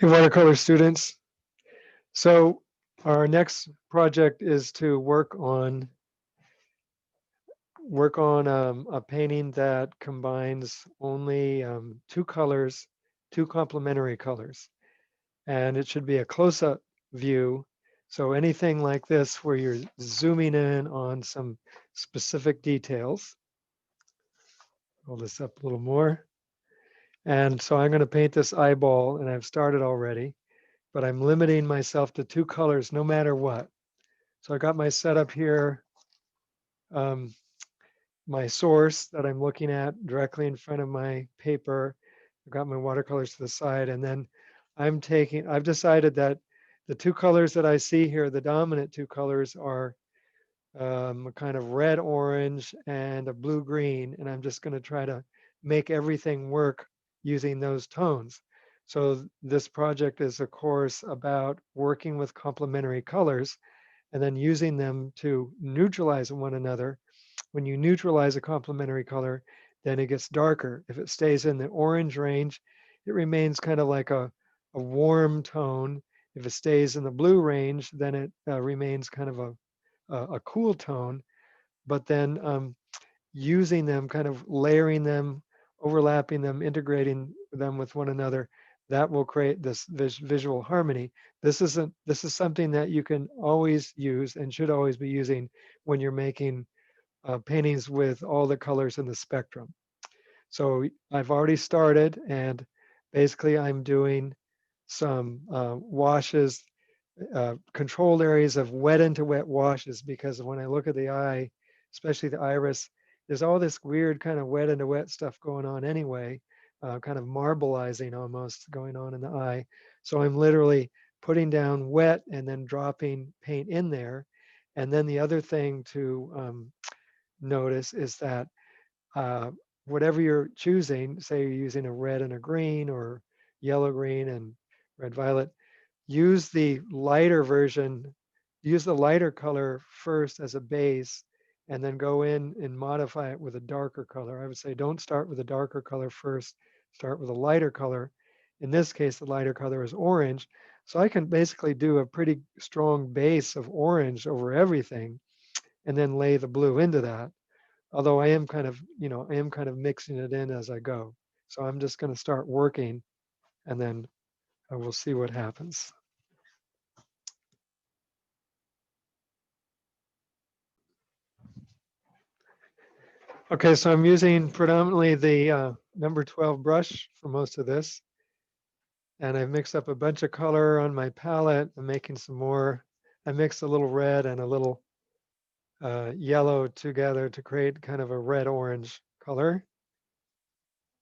Hey, watercolor students. So our next project is to work on a painting that combines only two colors, two complementary colors, and it should be a close-up view. So anything like this where you're zooming in on some specific details. Hold this up a little more. And so I'm going to paint this eyeball, and I've started already, but I'm limiting myself to two colors no matter what. So I got my setup here, um, my source that I'm looking at directly in front of my paper. I've got my watercolors to the side, and then I've decided that the two colors that I see here, the dominant two colors are a kind of red orange and a blue green, and I'm just going to try to make everything work using those tones. So this project is, of course, about working with complementary colors and then using them to neutralize one another. When you neutralize a complementary color, then it gets darker. If it stays in the orange range, it remains kind of like a warm tone. If it stays in the blue range, then it remains kind of a cool tone. But then using them, kind of layering them, overlapping them, integrating them with one another, that will create this visual harmony. This is something that you can always use and should always be using when you're making paintings with all the colors in the spectrum. So I've already started, and basically I'm doing some washes, controlled areas of wet into wet washes, because when I look at the eye, especially the iris, there's all this weird kind of wet into wet stuff going on anyway, kind of marbleizing almost going on in the eye. So I'm literally putting down wet and then dropping paint in there. And then the other thing to notice is that uh, whatever you're choosing, say you're using a red and a green or yellow green and red violet, use the lighter version, use the lighter color first as a base, and then go in and modify it with a darker color. I would say don't start with a darker color first, start with a lighter color. In this case, the lighter color is orange. So I can basically do a pretty strong base of orange over everything and then lay the blue into that. Although I am kind of, I am kind of mixing it in as I go. So I'm just going to start working and then I will see what happens. Okay, so I'm using predominantly the number 12 brush for most of this. And I've mixed up a bunch of color on my palette. I'm making some more. I mixed a little red and a little yellow together to create kind of a red-orange color.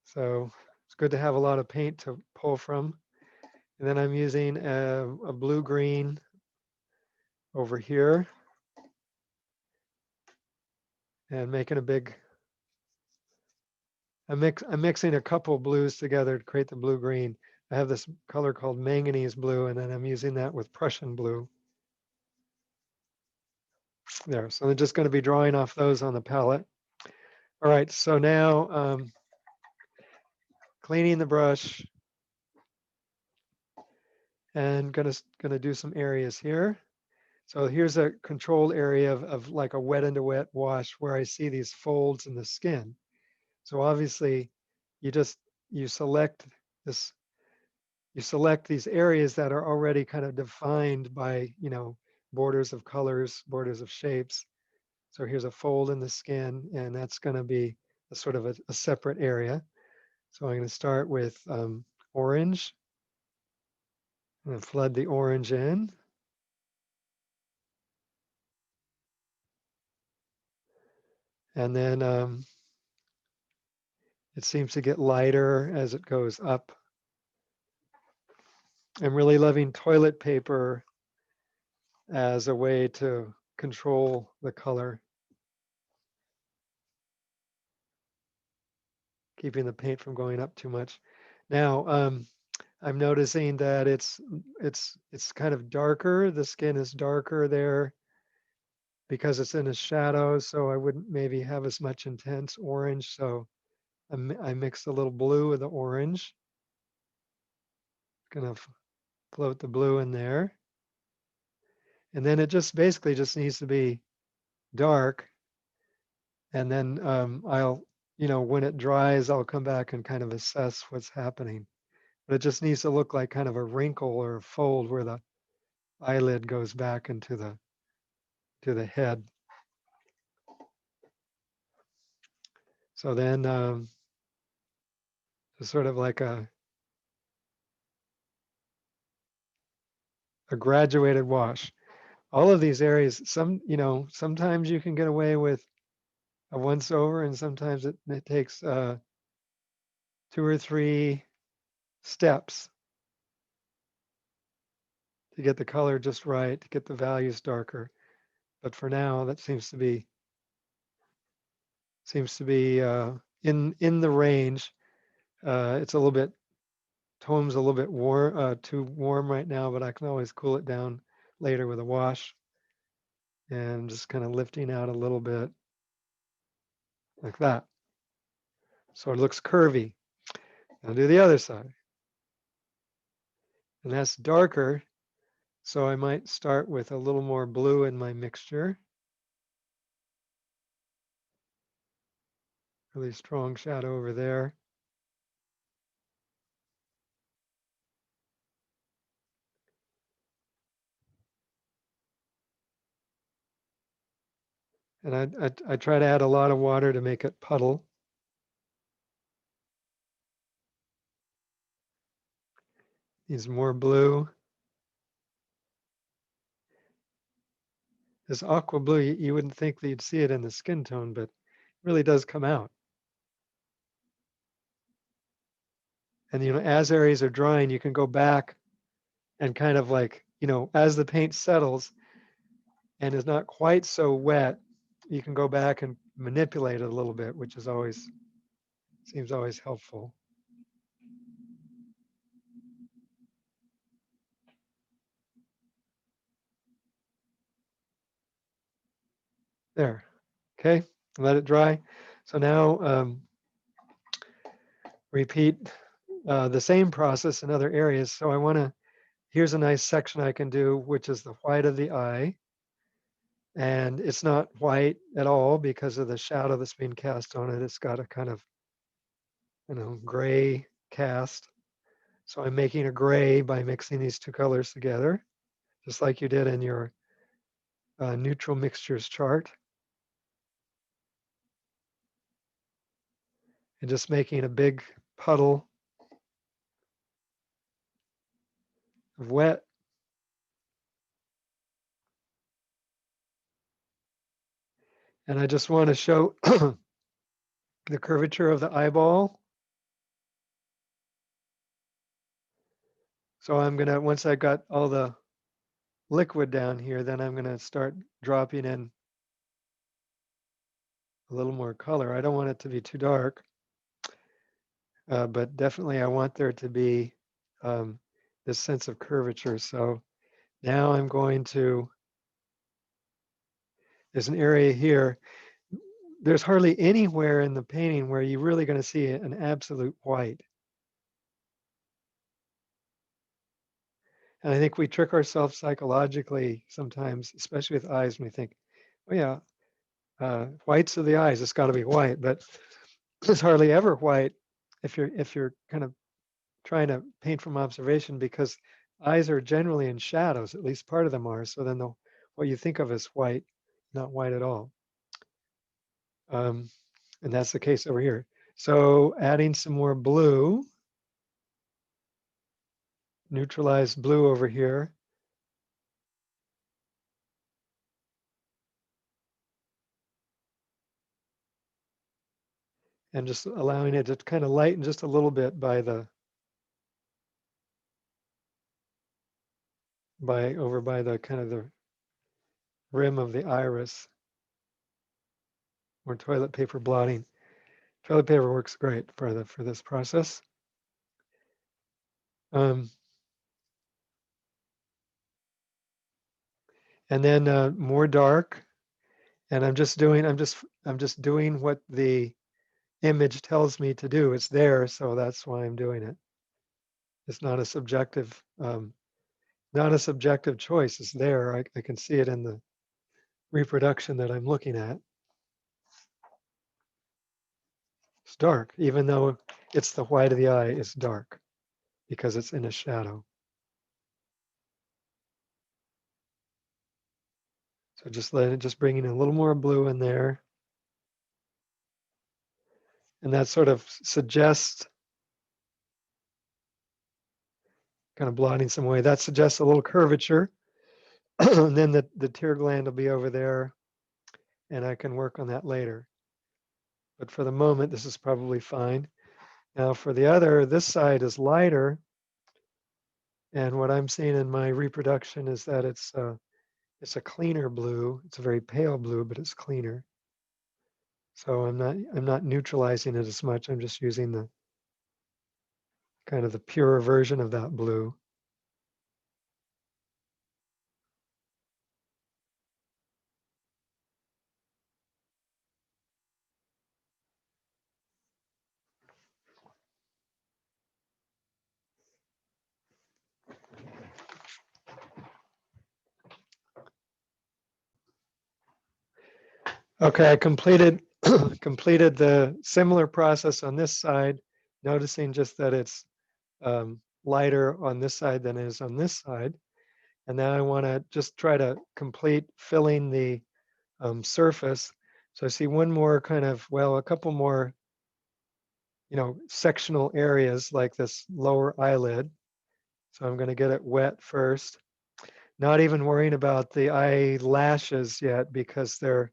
So it's good to have a lot of paint to pull from. And then I'm using a blue-green over here and making a big, I'm mixing a couple blues together to create the blue-green. I have this color called manganese blue, and then I'm using that with Prussian blue. There, so I'm just going to be drawing off those on the palette. All right, so now cleaning the brush and gonna do some areas here. So here's a controlled area of like a wet into wet wash where I see these folds in the skin. So obviously you just, you select this, you select these areas that are already kind of defined by, borders of colors, borders of shapes. So here's a fold in the skin, and that's going to be a sort of a separate area. So I'm going to start with orange. I'm going to flood the orange in. And then it seems to get lighter as it goes up. I'm really loving toilet paper as a way to control the color, keeping the paint from going up too much. Now, I'm noticing that it's kind of darker. The skin is darker there because it's in a shadow, so I wouldn't maybe have as much intense orange. So I mixed a little blue with the orange. Kind of float the blue in there. And then it just basically just needs to be dark. And then I'll, when it dries, I'll come back and kind of assess what's happening. But it just needs to look like kind of a wrinkle or a fold where the eyelid goes back into the head. So then just sort of like a graduated wash. All of these areas, sometimes you can get away with a once over, and sometimes it takes 2 or 3 steps to get the color just right, to get the values darker. But for now, that seems to be in the range. It's a little bit, tone's a little bit too warm right now, but I can always cool it down later with a wash. And just kind of lifting out a little bit like that. So it looks curvy. I'll do the other side. And that's darker. So I might start with a little more blue in my mixture. Really strong shadow over there. And I try to add a lot of water to make it puddle. Needs more blue. This aqua blue, you wouldn't think that you'd see it in the skin tone, but it really does come out. And as areas are drying, you can go back and kind of like, as the paint settles and is not quite so wet, you can go back and manipulate it a little bit, which seems always helpful. There, okay, let it dry. So now repeat the same process in other areas. So here's a nice section I can do, which is the white of the eye. And it's not white at all because of the shadow that's being cast on it. It's got a kind of, gray cast. So I'm making a gray by mixing these two colors together, just like you did in your neutral mixtures chart. And just making a big puddle of wet. And I just want to show the curvature of the eyeball. So I'm gonna, once I got all the liquid down here, then I'm gonna start dropping in a little more color. I don't want it to be too dark, but definitely I want there to be this sense of curvature. So now I'm going to, there's an area here. There's hardly anywhere in the painting where you're really going to see an absolute white. And I think we trick ourselves psychologically sometimes, especially with eyes, when we think, oh yeah, whites of the eyes, it's got to be white, but it's hardly ever white if you're kind of trying to paint from observation, because eyes are generally in shadows, at least part of them are. So then what you think of as white, not white at all. And that's the case over here. So adding some more blue, neutralized blue over here. And just allowing it to kind of lighten just a little bit over by the kind of the rim of the iris, or toilet paper blotting. Toilet paper works great for this process. And then more dark, and I'm just doing what the image tells me to do. It's there, so that's why I'm doing it. It's not a subjective not a subjective choice. It's there. I can see it in the reproduction that I'm looking at. It's dark, even though it's the white of the eye, it's dark because it's in a shadow. So just bringing a little more blue in there. And that sort of suggests, kind of blotting some away, that suggests a little curvature. And then the tear gland will be over there, and I can work on that later. But for the moment, this is probably fine. Now for the other, this side is lighter. And what I'm seeing in my reproduction is that it's a cleaner blue. It's a very pale blue, but it's cleaner. So I'm not neutralizing it as much. I'm just using the kind of the purer version of that blue. Okay, I completed completed the similar process on this side, noticing just that it's lighter on this side than it is on this side. And now I want to just try to complete filling the surface. So I see one more kind of, well, a couple more, sectional areas like this lower eyelid. So I'm going to get it wet first. Not even worrying about the eyelashes yet because they're,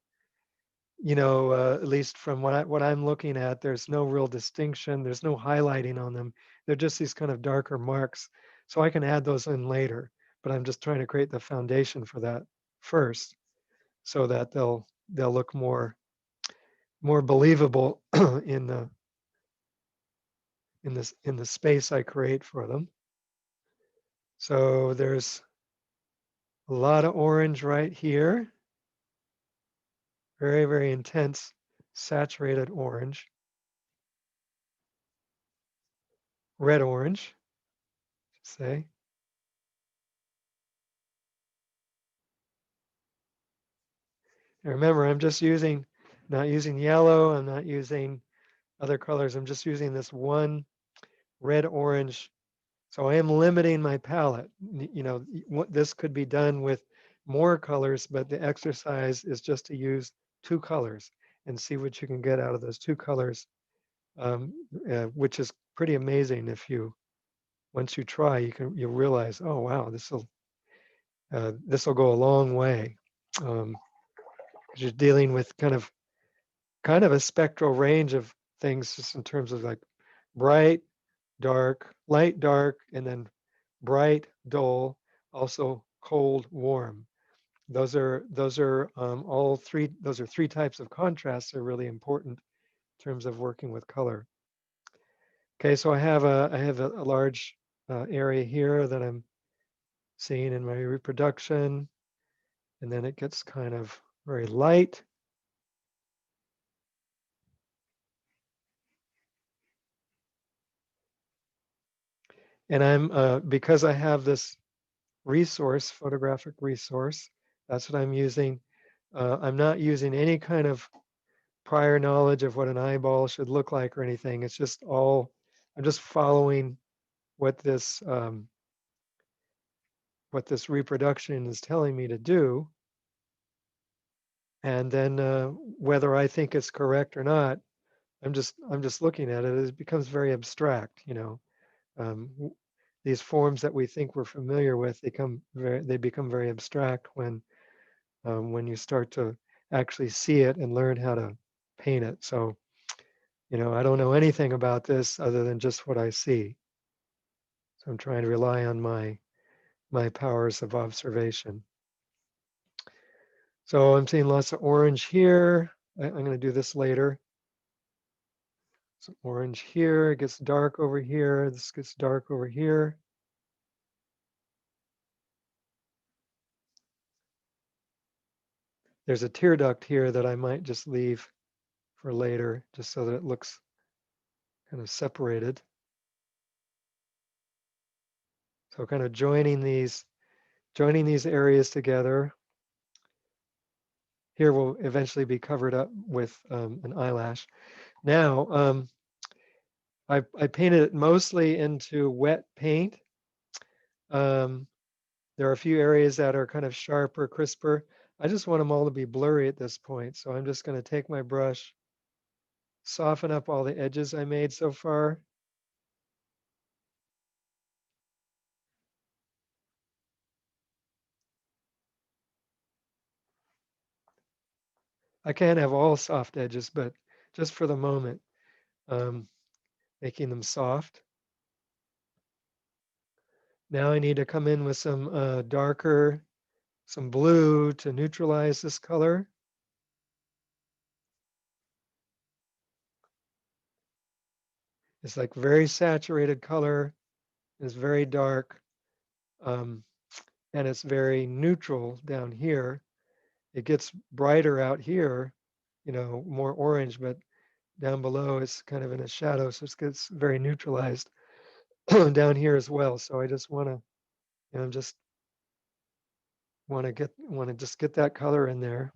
at least from what I'm looking at, there's no real distinction. There's no highlighting on them. They're just these kind of darker marks. So I can add those in later, but I'm just trying to create the foundation for that first, so that they'll look more believable in the space I create for them. So there's a lot of orange right here. Very, very intense, saturated orange. Red orange, say. And remember, I'm just not using yellow, I'm not using other colors, I'm just using this one red orange. So I am limiting my palette. This could be done with more colors, but the exercise is just to use two colors and see what you can get out of those two colors, which is pretty amazing. Once you try, you'll realize, oh wow, this will go a long way. 'Cause you're dealing with kind of a spectral range of things, just in terms of like bright, dark, light, dark, and then bright, dull, also cold, warm. Those are all three. Those are three types of contrasts that are really important in terms of working with color. Okay, so I have a large area here that I'm seeing in my reproduction, and then it gets kind of very light. And because I have this resource, photographic resource, that's what I'm using. I'm not using any kind of prior knowledge of what an eyeball should look like or anything. It's just I'm just following what this reproduction is telling me to do. And then whether I think it's correct or not, I'm just looking at it. It becomes very abstract. Um, these forms that we think we're familiar with, they become very abstract when you start to actually see it and learn how to paint it. So, I don't know anything about this other than just what I see. So I'm trying to rely on my powers of observation. So I'm seeing lots of orange here. I'm going to do this later. So orange here, it gets dark over here. This gets dark over here. There's a tear duct here that I might just leave for later, just so that it looks kind of separated. So kind of joining these joining these areas together. Here will eventually be covered up with an eyelash. Now, I painted it mostly into wet paint. Um, there are a few areas that are kind of sharper, crisper. I just want them all to be blurry at this point. So I'm just going to take my brush, soften up all the edges I made so far. I can't have all soft edges, but just for the moment, um, making them soft. Now I need to come in with some darker, some blue to neutralize this color. It's like very saturated color. It's very dark. Um, and it's very neutral down here. It gets brighter out here, more orange, but down below it's kind of in a shadow, so it gets very neutralized down here as well. So I just want to, just want to just get that color in there,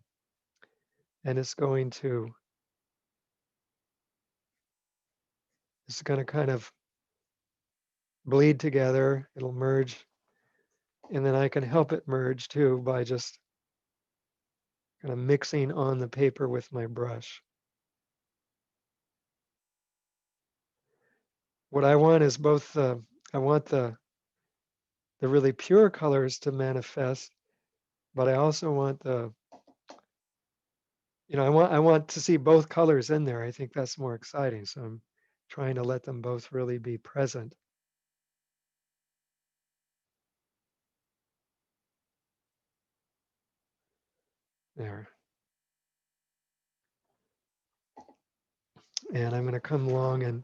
and it's going to kind of bleed together. It'll merge, and then I can help it merge too by just kind of mixing on the paper with my brush. What I want is both I want the really pure colors to manifest, but I also want I want to see both colors in there. I think that's more exciting. So I'm trying to let them both really be present there. And I'm going to come along, and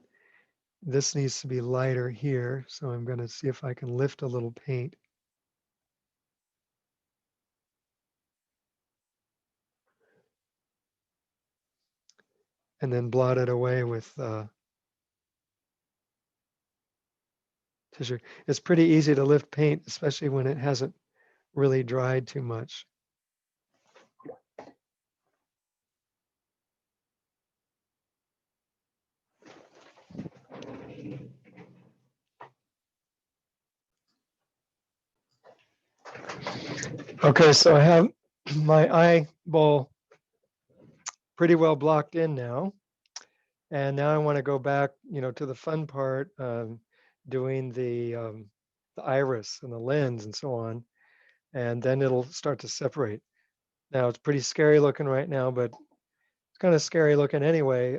this needs to be lighter here. So I'm going to see if I can lift a little paint. And then blot it away with tissue. It's pretty easy to lift paint, especially when it hasn't really dried too much. Okay, so I have my eyeball pretty well blocked in now. And now I want to go back, to the fun part, doing the iris and the lens and so on, and then it'll start to separate. Now it's pretty scary looking right now, but it's kind of scary looking anyway.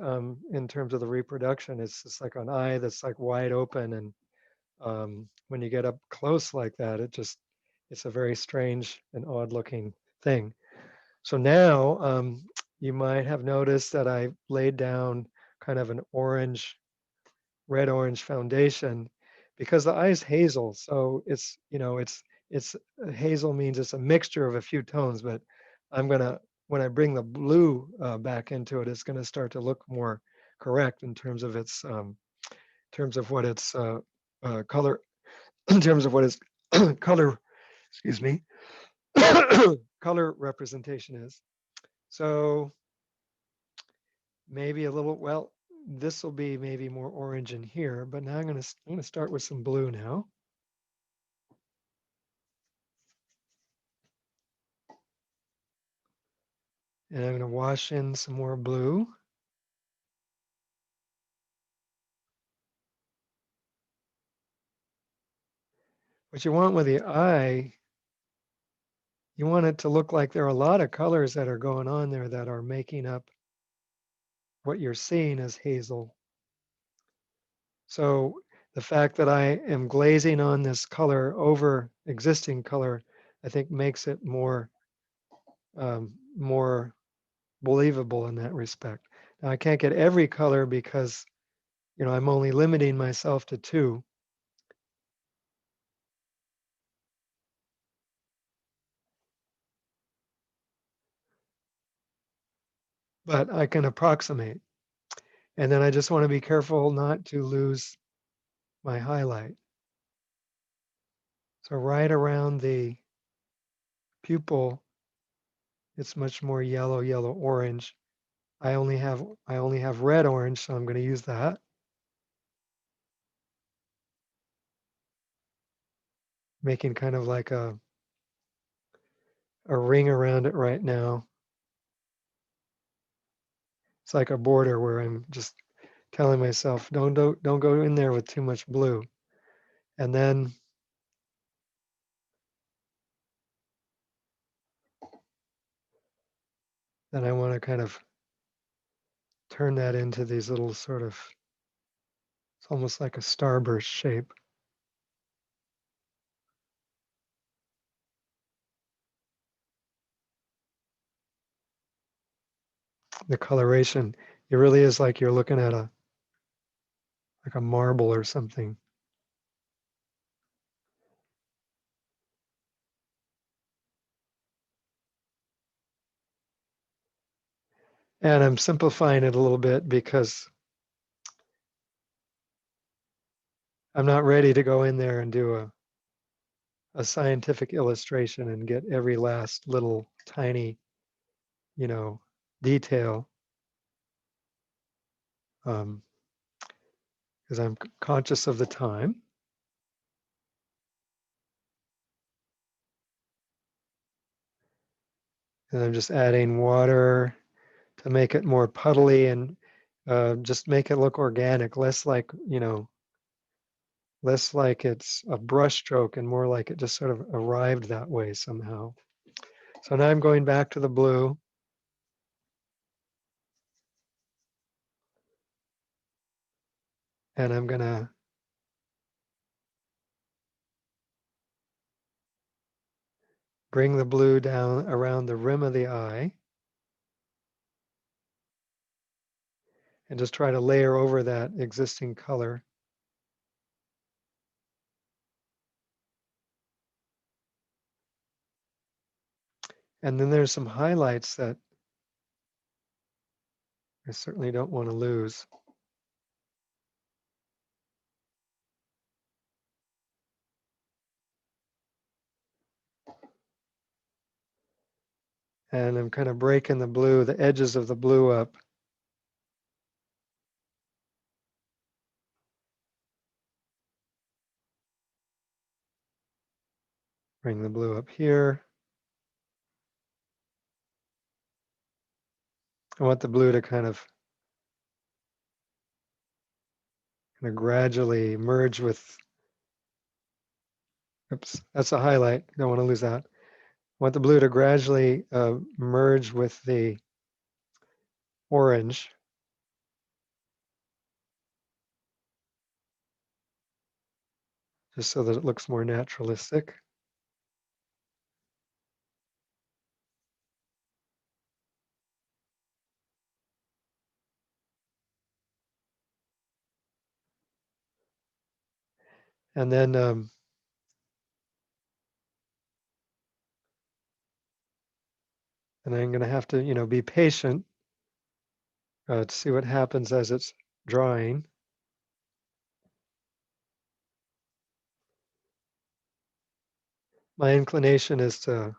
In terms of the reproduction, it's just like an eye that's like wide open, and when you get up close like that, it's a very strange and odd looking thing. So now you might have noticed that I laid down kind of an red-orange foundation because the eye is hazel. So it's hazel means it's a mixture of a few tones, but when I bring the blue back into it, it's gonna start to look more correct in terms of its terms of what its color, in terms of what its color, excuse me, color representation is. So maybe a little, well, this will be maybe more orange in here, but now I'm gonna start with some blue now. And I'm gonna wash in some more blue. What you want with the eye, you want it to look like there are a lot of colors that are going on there that are making up what you're seeing as hazel. So the fact that I am glazing on this color over existing color, I think makes it more more believable in that respect. Now I can't get every color because I'm only limiting myself to 2. But I can approximate. And then I just want to be careful not to lose my highlight. So right around the pupil, it's much more yellow, yellow, orange. I only have red orange, so I'm going to use that. Making kind of like a ring around it right now. It's like a border where I'm just telling myself, don't go in there with too much blue. And then I want to kind of turn that into these little sort of, it's almost like a starburst shape. The coloration, it really is like you're looking at a marble or something. And I'm simplifying it a little bit because I'm not ready to go in there and do a scientific illustration and get every last little tiny, detail. Because I'm conscious of the time. And I'm just adding water to make it more puddly and just make it look organic, less like, less like it's a brush stroke and more like it just sort of arrived that way somehow. So now I'm going back to the blue. And I'm going to bring the blue down around the rim of the eye and just try to layer over that existing color. And then there's some highlights that I certainly don't want to lose. And I'm kind of breaking the blue, the edges of the blue up. Bring the blue up here. I want the blue to kind of gradually merge with, oops, that's a highlight. Don't want to lose that. I want the blue to gradually merge with the orange. Just so that it looks more naturalistic. And then I'm going to have to, be patient to see what happens as it's drying. My inclination is to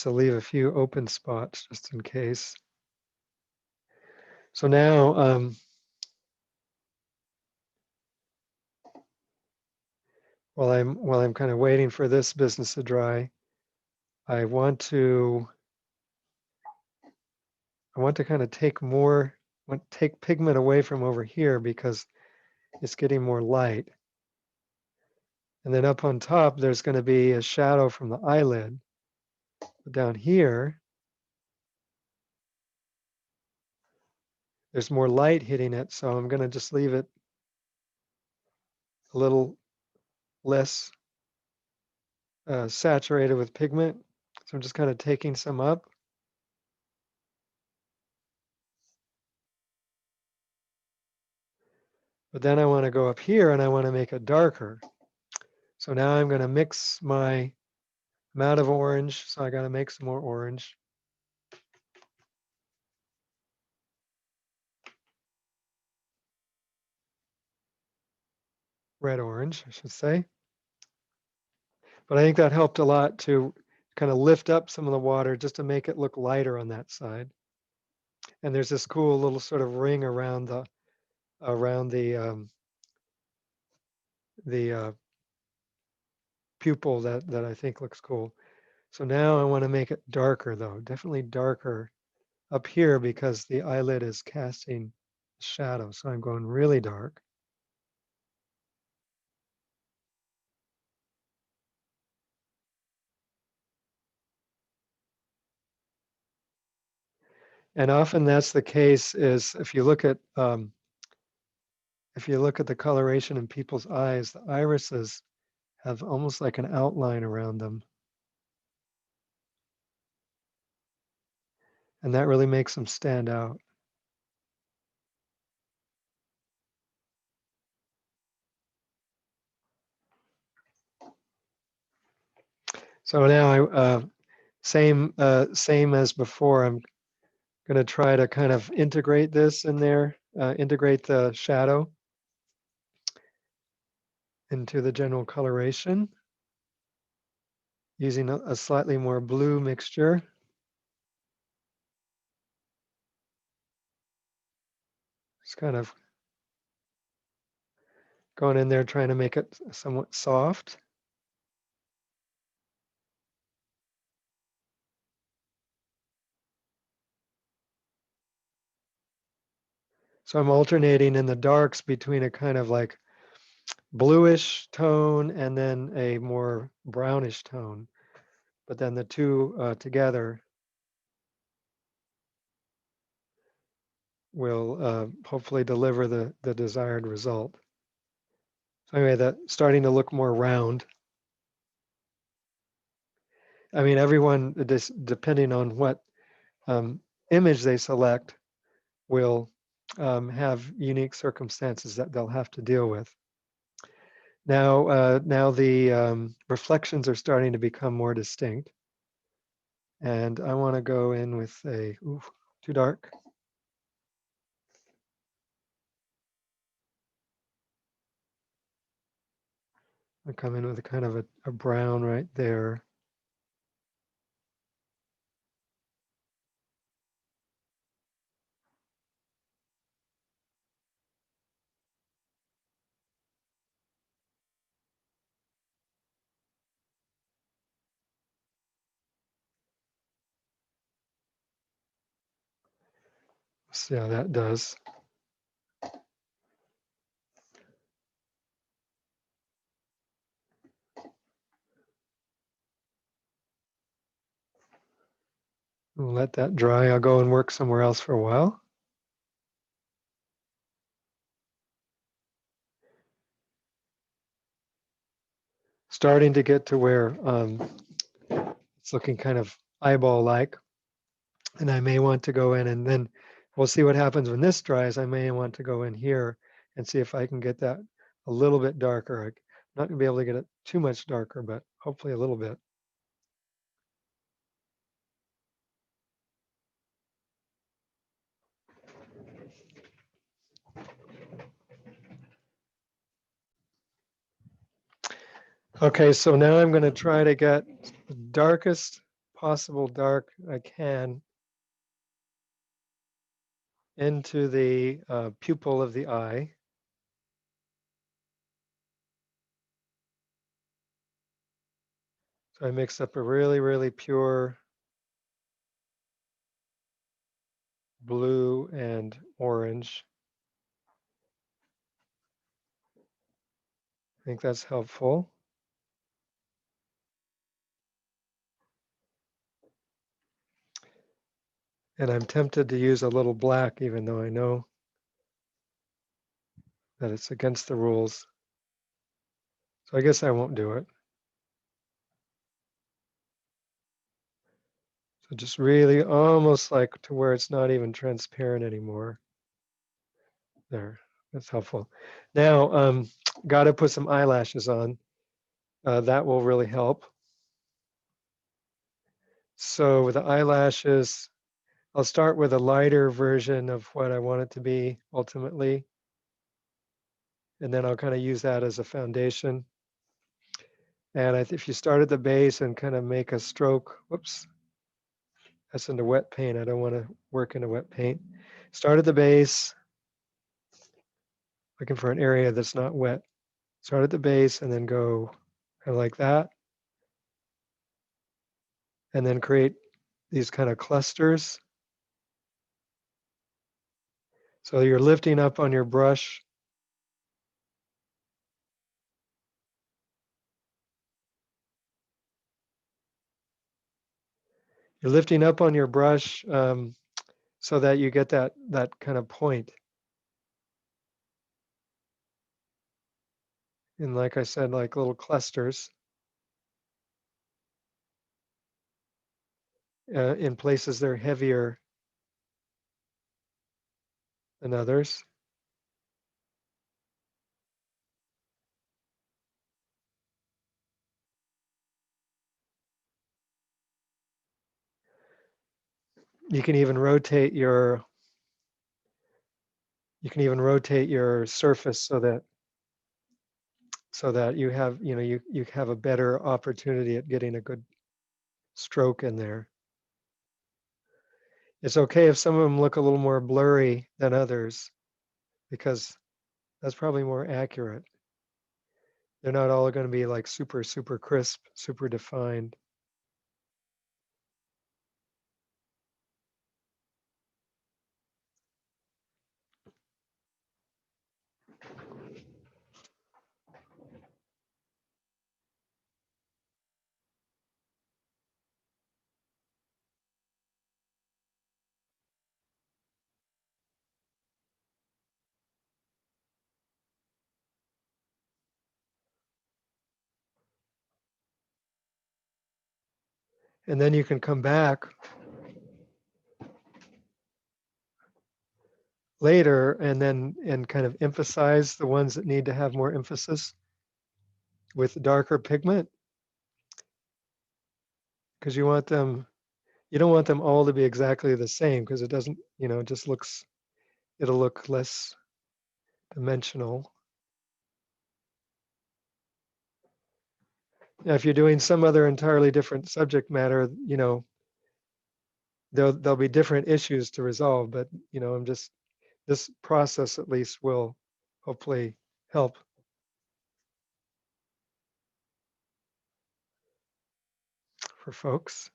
leave a few open spots just in case. So now while I'm kind of waiting for this business to dry, I want to kind of take pigment away from over here because it's getting more light. And then up on top, there's going to be a shadow from the eyelid. But down here, there's more light hitting it, so I'm going to just leave it a little less saturated with pigment. So I'm just kind of taking some up. But then I want to go up here and I want to make it darker. So now I'm going to mix my amount of orange. So I got to make some more orange. Red orange, I should say. But I think that helped a lot to kind of lift up some of the water just to make it look lighter on that side. And there's this cool little sort of ring around the pupil that I think looks cool. So now I want to make it darker though, definitely darker up here because the eyelid is casting shadow. So I'm going really dark. And often that's the case is if you look at the coloration in people's eyes, the irises have almost like an outline around them. And that really makes them stand out. So now same as before, I'm going to try to kind of integrate this in there, integrate the shadow into the general coloration using a slightly more blue mixture. Just kind of going in there trying to make it somewhat soft. So I'm alternating in the darks between a kind of like bluish tone and then a more brownish tone. But then the two together will hopefully deliver the desired result. So anyway, that's starting to look more round. I mean, everyone, depending on what image they select, will have unique circumstances that they'll have to deal with. Now the reflections are starting to become more distinct. And I want to go in with too dark. I come in with a kind of a brown right there. See how that does. We'll let that dry. I'll go and work somewhere else for a while. Starting to get to where it's looking kind of eyeball-like. And I may want to go in and then we'll see what happens when this dries. I may want to go in here and see if I can get that a little bit darker. I'm not gonna be able to get it too much darker, but hopefully a little bit. Okay, so now I'm gonna try to get the darkest possible dark I can into the pupil of the eye. So I mix up a really, really pure blue and orange. I think that's helpful. And I'm tempted to use a little black, even though I know that it's against the rules. So I guess I won't do it. So just really almost like to where it's not even transparent anymore. There, that's helpful. Now, got to put some eyelashes on. That will really help. So with the eyelashes, I'll start with a lighter version of what I want it to be ultimately. And then I'll kind of use that as a foundation. And if you start at the base and kind of make a stroke, whoops, that's into wet paint. I don't want to work into wet paint. Start at the base, looking for an area that's not wet. Start at the base and then go kind of like that. And then create these kind of clusters. So you're lifting up on your brush. You're lifting up on your brush so that you get that kind of point. And like I said, like little clusters in places they're heavier than others. You can even rotate your surface so that you have you have a better opportunity at getting a good stroke in there. It's okay if some of them look a little more blurry than others because that's probably more accurate. They're not all going to be like super crisp, super defined. And then you can come back later and kind of emphasize the ones that need to have more emphasis with darker pigment, because you don't want them all to be exactly the same, because it doesn't, it just it'll look less dimensional. Now, if you're doing some other entirely different subject matter, there'll be different issues to resolve, but this process at least will hopefully help for folks.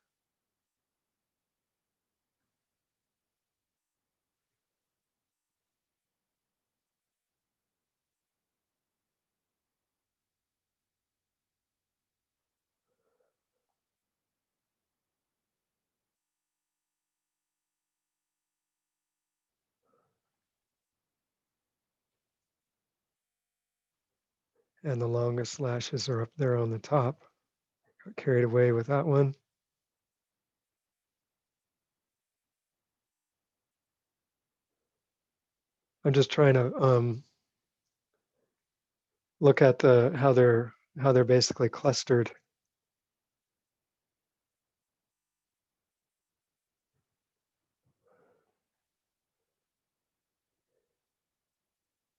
And the longest lashes are up there on the top. Got carried away with that one. I'm just trying to look at how they're basically clustered.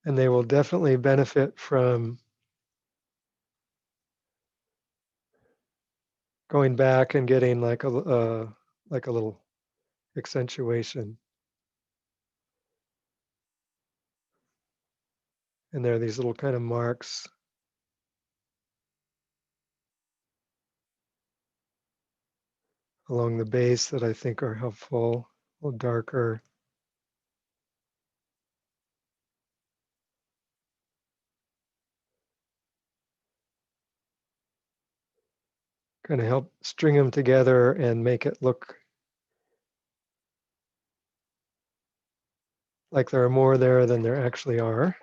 And they will definitely benefit from going back and getting like a little accentuation. And there are these little kind of marks along the base that I think are helpful, a little darker. Kind of help string them together and make it look like there are more there than there actually are.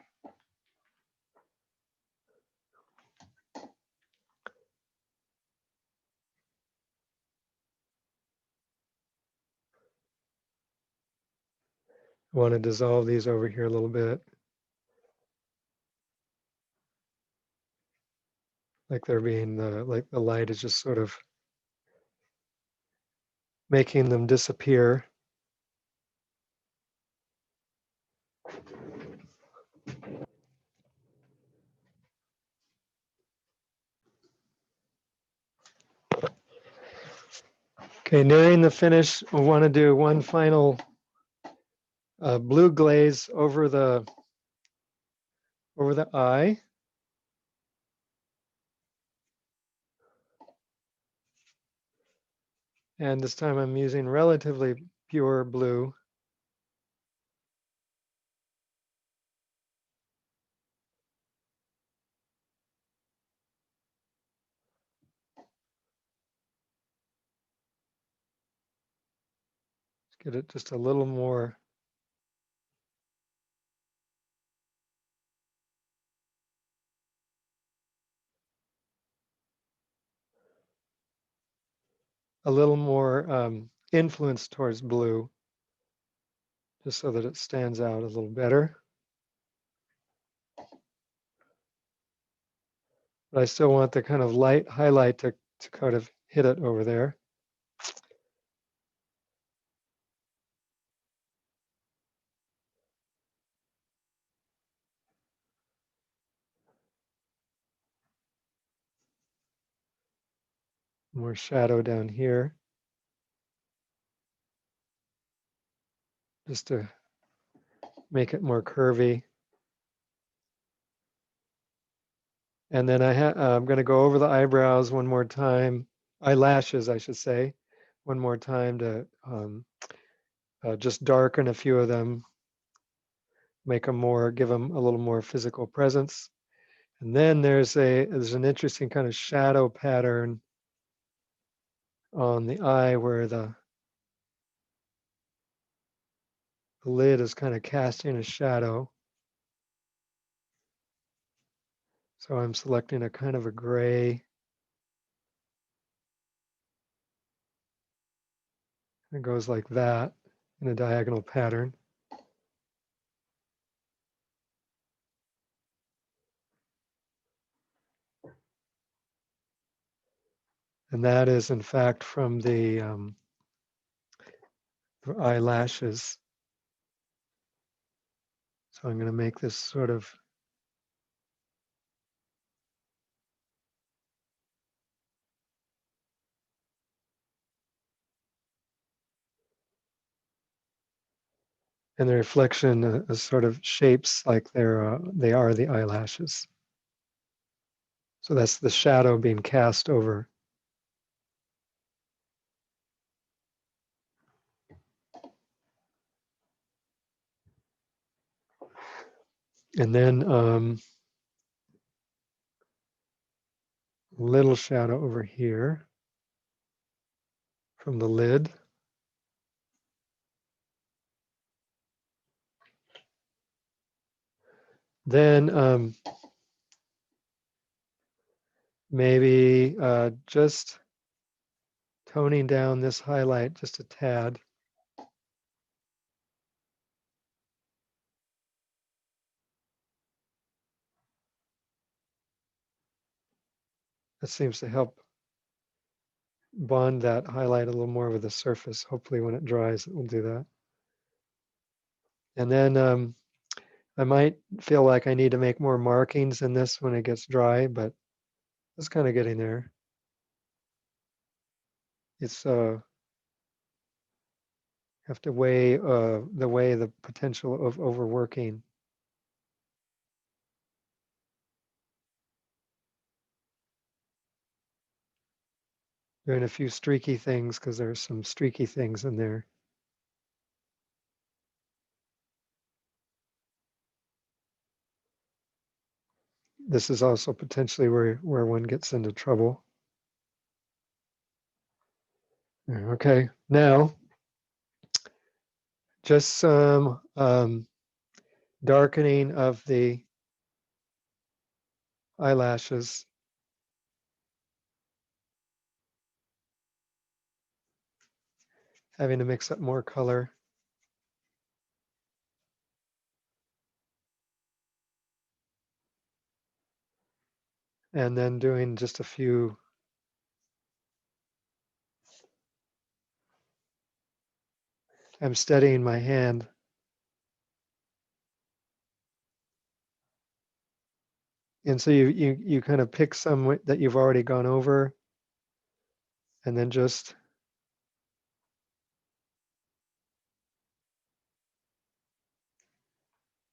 I want to dissolve these over here a little bit. Like they're being, like the light is just sort of making them disappear. Okay, nearing the finish, we want to do one final blue glaze over the eye. And this time I'm using relatively pure blue. Let's get it just a little more. A little more influence towards blue, just so that it stands out a little better. But I still want the kind of light highlight to kind of hit it over there. More shadow down here, just to make it more curvy. And then I'm going to go over the eyebrows one more time, eyelashes, I should say, one more time to just darken a few of them, make them more, give them a little more physical presence. And then there's an interesting kind of shadow pattern on the eye where the lid is kind of casting a shadow. So I'm selecting a kind of a gray. It goes like that in a diagonal pattern. And that is in fact from the eyelashes. So I'm going to make this sort of and the reflection sort of shapes like they are the eyelashes. So that's the shadow being cast over. And then little shadow over here from the lid. Then maybe just toning down this highlight just a tad. That seems to help bond that highlight a little more with the surface. Hopefully when it dries, it will do that. And then I might feel like I need to make more markings in this when it gets dry, but it's kind of getting there. It's have to weigh the potential of overworking. Doing a few streaky things because there's some streaky things in there. This is also potentially where one gets into trouble. Okay, now just some darkening of the eyelashes. Having to mix up more color. And then doing just a few I'm steadying my hand. And so you kind of pick some that you've already gone over and then just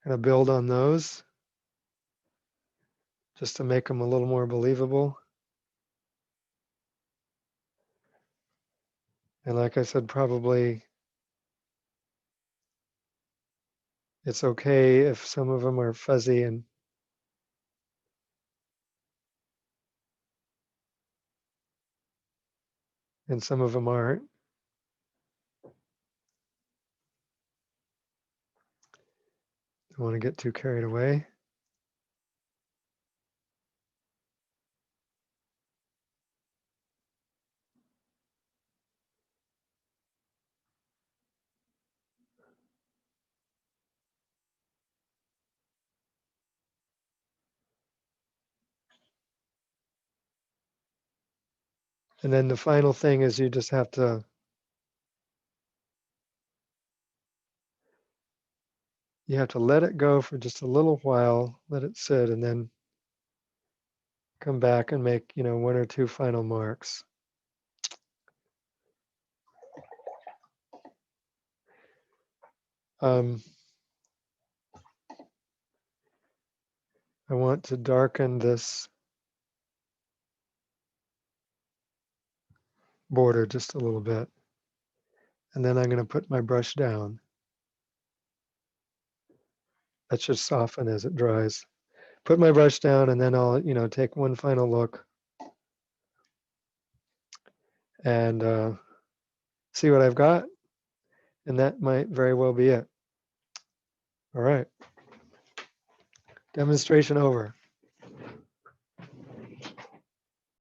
Gonna build on those just to make them a little more believable. And like I said, probably it's okay if some of them are fuzzy and some of them aren't. Don't want to get too carried away. And then the final thing is you just have to let it go for just a little while, let it sit, and then come back and make, one or two final marks. I want to darken this border just a little bit. And then I'm going to put my brush down. That should soften as it dries. Put my brush down and then I'll, take one final look and see what I've got. And that might very well be it. All right. Demonstration over.